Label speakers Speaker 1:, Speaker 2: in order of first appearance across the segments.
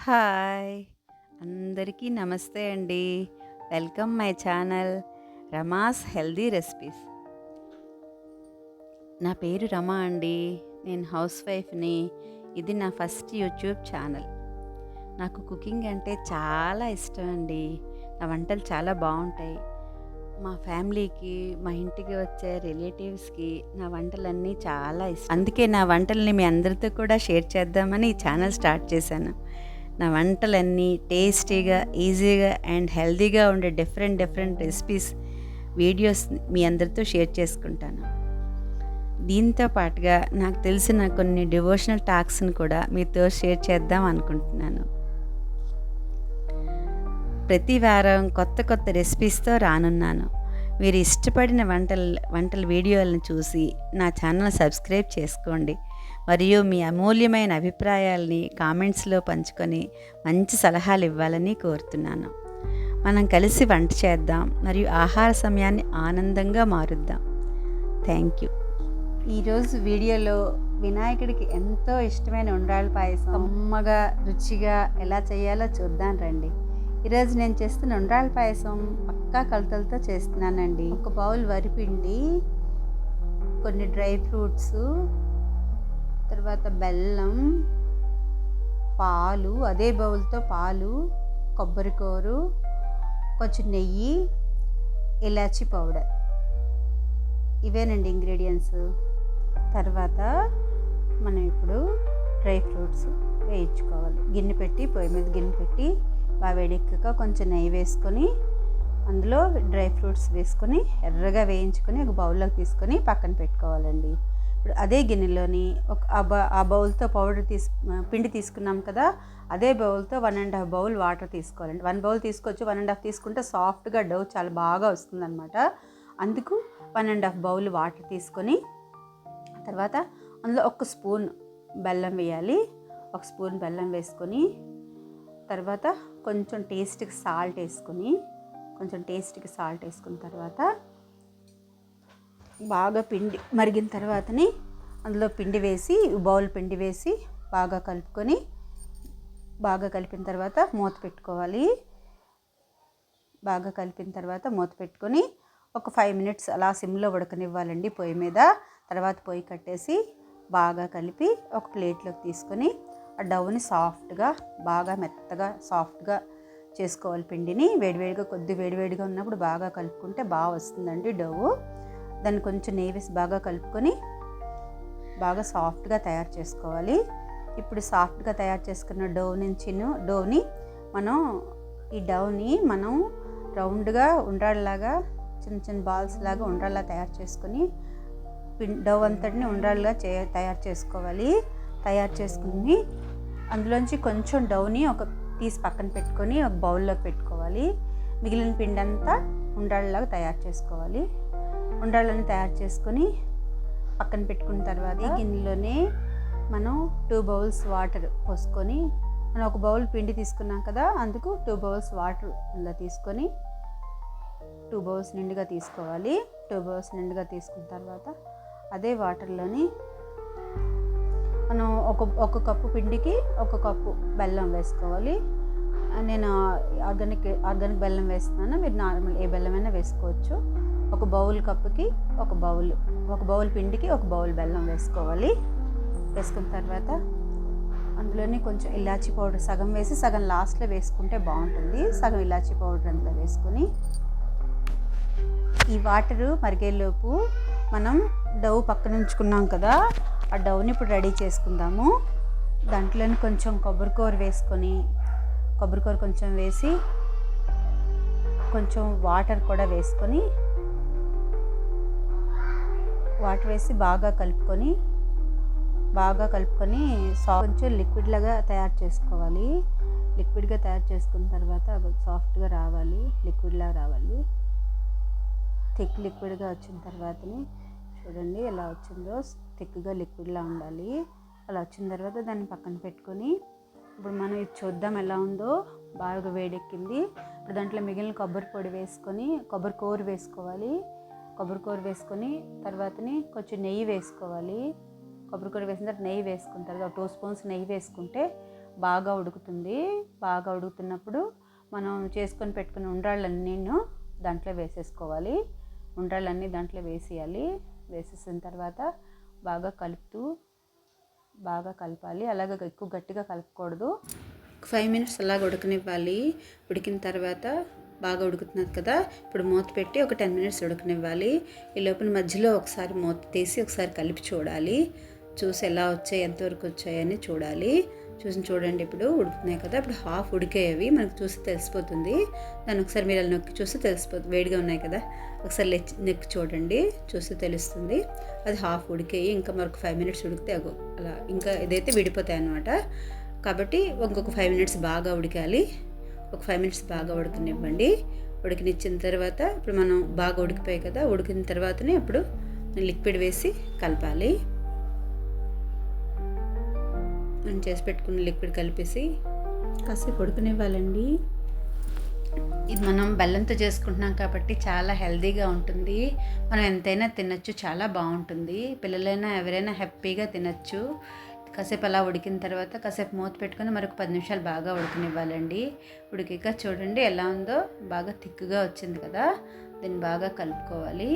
Speaker 1: Hi! అందరికీ నమస్తే అండి. Welcome my channel Rama's healthy recipes. నా పేరు రమ అండి. నేను హౌస్ వైఫ్‌ని. ఇది నా ఫస్ట్ యూట్యూబ్ ఛానల్. నాకు కుకింగ్ అంటే చాలా ఇష్టం అండి. నా వంటలు చాలా బావుంటాయి. మా ఫ్యామిలీకి, మా ఇంటికి వచ్చే రిలేటివ్స్‌కి నా వంటలన్నీ చాలా ఇష్టం. అందుకే నా వంటల్ని మీ అందరితో కూడా షేర్ చేద్దామని ఈ ఛానల్ స్టార్ట్ చేశాను. నా వంటలన్నీ టేస్టీగా, ఈజీగా అండ్ హెల్తీగా ఉండే డిఫరెంట్ రెసిపీస్ వీడియోస్ మీ అందరితో షేర్ చేసుకుంటాను. దీంతో పాటుగా నాకు తెలిసిన కొన్ని డివోషనల్ టాక్స్ని కూడా మీతో షేర్ చేద్దాం అనుకుంటున్నాను. ప్రతి వారం కొత్త రెసిపీస్తో రానున్నాను. మీరు ఇష్టపడిన వంటల వీడియోలను చూసి నా ఛానల్ సబ్స్క్రైబ్ చేసుకోండి. మరియు మీ అమూల్యమైన అభిప్రాయాల్ని కామెంట్స్లో పంచుకొని మంచి సలహాలు ఇవ్వాలని కోరుతున్నాను. మనం కలిసి వంట చేద్దాం మరియు ఆహార సమయాన్ని ఆనందంగా మారుద్దాం. Thank you. ఈరోజు వీడియోలో వినాయకుడికి ఎంతో ఇష్టమైన ఉండ్రాళ్ళ పాయసం కమ్మగా రుచిగా ఎలా చేయాలో చూద్దాం రండి. ఈరోజు నేను చేస్తున్న ఉండ్రాళ్ళ పాయసం పక్కా కొలతలతో చేస్తున్నానండి. ఒక బౌల్ వరిపిండి, కొన్ని డ్రై ఫ్రూట్స్, తర్వాత బెల్లం, పాలు, అదే బౌల్తో పాలు, కొబ్బరికూరు, కొంచెం నెయ్యి, ఇలాచీ పౌడర్, ఇవేనండి ఇంగ్రీడియంట్స్. తర్వాత మనం ఇప్పుడు డ్రై ఫ్రూట్స్ వేయించుకోవాలి. పొయ్యి మీద గిన్నె పెట్టి బాగా వేడెక్కాక కొంచెం నెయ్యి వేసుకొని అందులో డ్రై ఫ్రూట్స్ వేసుకొని ఎర్రగా వేయించుకొని ఒక బౌల్లోకి తీసుకొని పక్కన పెట్టుకోవాలండి. ఇప్పుడు అదే గిన్నెలోని ఆ బౌల్తో పిండి తీసుకున్నాం కదా, అదే బౌల్తో 1.5 బౌల్ వాటర్ తీసుకోవాలండి. 1 బౌల్ తీసుకోవచ్చు, 1.5 తీసుకుంటే సాఫ్ట్గా డౌ చాలా బాగా వస్తుందన్నమాట. అందుకు 1.5 బౌల్ వాటర్ తీసుకొని తర్వాత అందులో 1 స్పూన్ బెల్లం వేయాలి. 1 స్పూన్ బెల్లం వేసుకొని తర్వాత కొంచెం టేస్ట్కి సాల్ట్ వేసుకున్న తర్వాత బాగా పిండి మరిగిన తర్వాతని అందులో బౌల్ పిండి వేసి బాగా కలిపిన తర్వాత మూత పెట్టుకోవాలి. బాగా కలిపిన తర్వాత మూత పెట్టుకొని ఒక 5 మినిట్స్ అలా సిమ్లో ఉడకనివ్వాలండి పొయ్యి మీద. తర్వాత పొయ్యి కట్టేసి బాగా కలిపి ఒక ప్లేట్లోకి తీసుకొని ఆ డౌని సాఫ్ట్గా బాగా మెత్తగా సాఫ్ట్గా చేసుకోవాలి. పిండిని వేడివేడిగా ఉన్నప్పుడు బాగా కలుపుకుంటే బాగా వస్తుందండి డవ్. దాన్ని కొంచెం నెయ్యి వేసి బాగా కలుపుకొని బాగా సాఫ్ట్గా తయారు చేసుకోవాలి. ఇప్పుడు సాఫ్ట్గా తయారు చేసుకున్న డవ్ని మనం రౌండ్గా ఉండ్రాళ్ళలాగా చిన్న బాల్స్ లాగా ఉండ్రాళ్ళ తయారు చేసుకొని డవ్ అంతటిని ఉండ్రాళ్ళగా తయారు చేసుకోవాలి. తయారు చేసుకుని అందులోంచి కొంచెం డవ్ని తీసి పక్కన పెట్టుకొని ఒక బౌల్లోకి పెట్టుకోవాలి. మిగిలిన పిండి అంతా ఉండ్రాళ్ళలాగా తయారు చేసుకోవాలి. ఉండ్రాళ్ళని తయారు చేసుకొని పక్కన పెట్టుకున్న తర్వాత ఈ గిన్నెలోనే మనం 2 బౌల్స్ వాటర్ పోసుకొని, మనం ఒక బౌల్ పిండి తీసుకున్నాం కదా, అందుకు 2 బౌల్స్ వాటర్ ఇలా తీసుకొని 2 బౌల్స్ నిండుగా తీసుకోవాలి. 2 బౌల్స్ నిండుగా తీసుకున్న తర్వాత అదే వాటర్లోని మనం ఒక కప్పు పిండికి 1 కప్పు బెల్లం వేసుకోవాలి. నేను ఆర్గానిక్ బెల్లం వేస్తున్నాను. మీరు నార్మల్ ఏ బెల్లమైనా వేసుకోవచ్చు. ఒక బౌల్ కప్పుకి ఒక బౌల్ పిండికి 1 బౌల్ బెల్లం వేసుకోవాలి. వేసుకున్న తర్వాత అందులోని కొంచెం ఇలాచీ పౌడర్ సగం వేసి సగం లాస్ట్లో వేసుకుంటే బాగుంటుంది. సగం ఇలాచీ పౌడర్ అందులో వేసుకొని ఈ వాటరు మరిగేలోపు మనం డవ్ పక్కన ఉంచుకున్నాం కదా, ఆ డవ్ని ఇప్పుడు రెడీ చేసుకుందాము. దాంట్లోని కొంచెం కొబ్బరికూర కొంచెం వేసి కొంచెం వాటర్ కూడా వేసుకొని బాగా కలుపుకొని కొంచెం లిక్విడ్గా తయారు చేసుకోవాలి. లిక్విడ్గా తయారు చేసుకున్న తర్వాత సాఫ్ట్గా రావాలి, థిక్ లిక్విడ్గా వచ్చిన తర్వాతని చూడండి ఎలా వచ్చిందో. థిక్గా లిక్విడ్లా ఉండాలి. అలా వచ్చిన తర్వాత దాన్ని పక్కన పెట్టుకొని ఇప్పుడు మనం ఇది చూద్దాం ఎలా ఉందో. బాగా వేడెక్కింది. ఇప్పుడు దాంట్లో మిగిలిన కొబ్బరికూర వేసుకొని తర్వాతని కొంచెం నెయ్యి వేసుకోవాలి. కొబ్బరికూర వేసిన తర్వాత నెయ్యి వేసుకున్న తర్వాత 2 స్పూన్స్ నెయ్యి వేసుకుంటే బాగా ఉడుకుతుంది. బాగా ఉడుకుతున్నప్పుడు మనం చేసుకొని పెట్టుకున్న ఉండ్రాళ్ళన్నీ దాంట్లో వేసేసుకోవాలి. ఉండ్రాళ్ళన్నీ దాంట్లో వేసేయాలి. వేసేసిన తర్వాత బాగా కలపాలి. అలాగే ఎక్కువ గట్టిగా కలపకూడదు. 5 మినిట్స్ అలాగ ఉడకనివ్వాలి. ఉడికిన తర్వాత బాగా ఉడుకుతున్నది కదా, ఇప్పుడు మూత పెట్టి ఒక 10 మినిట్స్ ఉడకనివ్వాలి. ఈ లోపల మధ్యలో ఒకసారి మూత తీసి ఒకసారి కలిపి చూడాలి. చూసి ఎలా వచ్చాయి, ఎంతవరకు వచ్చాయని చూడాలి. చూడండి, ఇప్పుడు ఉడుకుతున్నాయి కదా. ఇప్పుడు హాఫ్ ఉడికేవి మనకు చూసి తెలిసిపోతుంది. దాన్ని ఒకసారి మీరు అలా నొక్కి చూస్తే తెలిసిపోతుంది. వేడిగా ఉన్నాయి కదా, ఒకసారి నొక్కి చూడండి, చూస్తే తెలుస్తుంది. అది హాఫ్ ఉడికేయి. ఇంకా మరొక 5 మినిట్స్ ఉడికితే అలా ఇంకా ఇదైతే విడిపోతాయి అన్నమాట. కాబట్టి ఇంకొక 5 మినిట్స్ బాగా ఉడకాలి. ఒక 5 మినిట్స్ బాగా ఉడకనివ్వండి. ఉడికినిచ్చిన తర్వాత ఇప్పుడు మనం బాగా ఉడికిపోయాయి కదా, ఉడికిన తర్వాతనే ఇప్పుడు లిక్విడ్ వేసి కలపాలి. మనం చేసి పెట్టుకున్న లిక్విడ్ కలిపేసి కాసేపు ఉడకనివ్వాలండి. ఇది మనం బెల్లంతో చేసుకుంటున్నాం కాబట్టి చాలా హెల్తీగా ఉంటుంది. మనం ఎంతైనా తినచ్చు, చాలా బాగుంటుంది. పిల్లలైనా ఎవరైనా హ్యాపీగా తినచ్చు. కాసేపు అలా ఉడికిన తర్వాత కాసేపు మూత పెట్టుకొని మరొక 10 నిమిషాలు బాగా ఉడకనివ్వాలండి. ఉడికాక చూడండి ఎలా ఉందో, బాగా థిక్గా వచ్చింది కదా. దీన్ని బాగా కలుపుకోవాలి.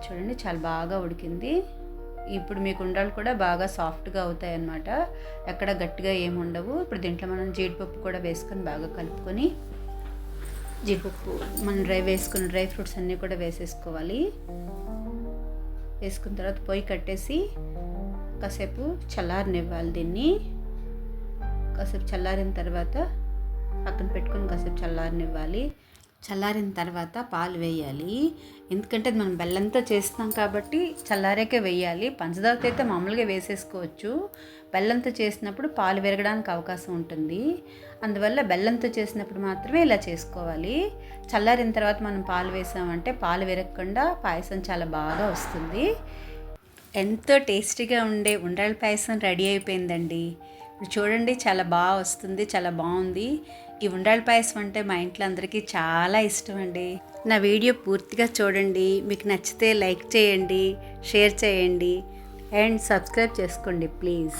Speaker 1: చూడండి, చాలా బాగా ఉడికింది. ఇప్పుడు మీకు ఉండ్రాళ్ళు కూడా బాగా సాఫ్ట్గా అవుతాయి అన్నమాట. ఎక్కడ గట్టిగా ఏమి ఉండవు. ఇప్పుడు దీంట్లో మనం జీడిపప్పు కూడా వేసుకొని బాగా కలుపుకొని, జీడిపప్పు మనం వేసుకున్న డ్రై ఫ్రూట్స్ అన్నీ కూడా వేసేసుకోవాలి. వేసుకున్న తర్వాత పొయ్యి కట్టేసి కాసేపు చల్లారనివ్వాలి. దీన్ని కాసేపు చల్లారిన తర్వాత పక్కన పెట్టుకొని కాసేపు చల్లారనివ్వాలి. చల్లారిన తర్వాత పాలు వేయాలి. ఎందుకంటే మనం బెల్లంతో చేస్తున్నాం కాబట్టి చల్లారాకే వేయాలి. పంచదారతో అయితే మామూలుగా వేసేసుకోవచ్చు. బెల్లంతో చేసినప్పుడు పాలు విరగడానికి అవకాశం ఉంటుంది. అందువల్ల బెల్లంతో చేసినప్పుడు మాత్రమే ఇలా చేసుకోవాలి. చల్లారిన తర్వాత మనం పాలు వేసామంటే పాలు విరగకుండా పాయసం చాలా బాగా వస్తుంది. ఎంతో టేస్టీగా ఉండే ఉండ్రాళ్ళ పాయసం రెడీ అయిపోయిందండి. చూడండి, చాలా బాగా వస్తుంది, చాలా బాగుంది. ఈ ఉండ్రాళ్ళ పాయసం అంటే మా ఇంట్లో అందరికీ చాలా ఇష్టం అండి. నా వీడియో పూర్తిగా చూడండి. మీకు నచ్చితే లైక్ చేయండి, షేర్ చేయండి అండ్ సబ్స్క్రైబ్ చేసుకోండి ప్లీజ్.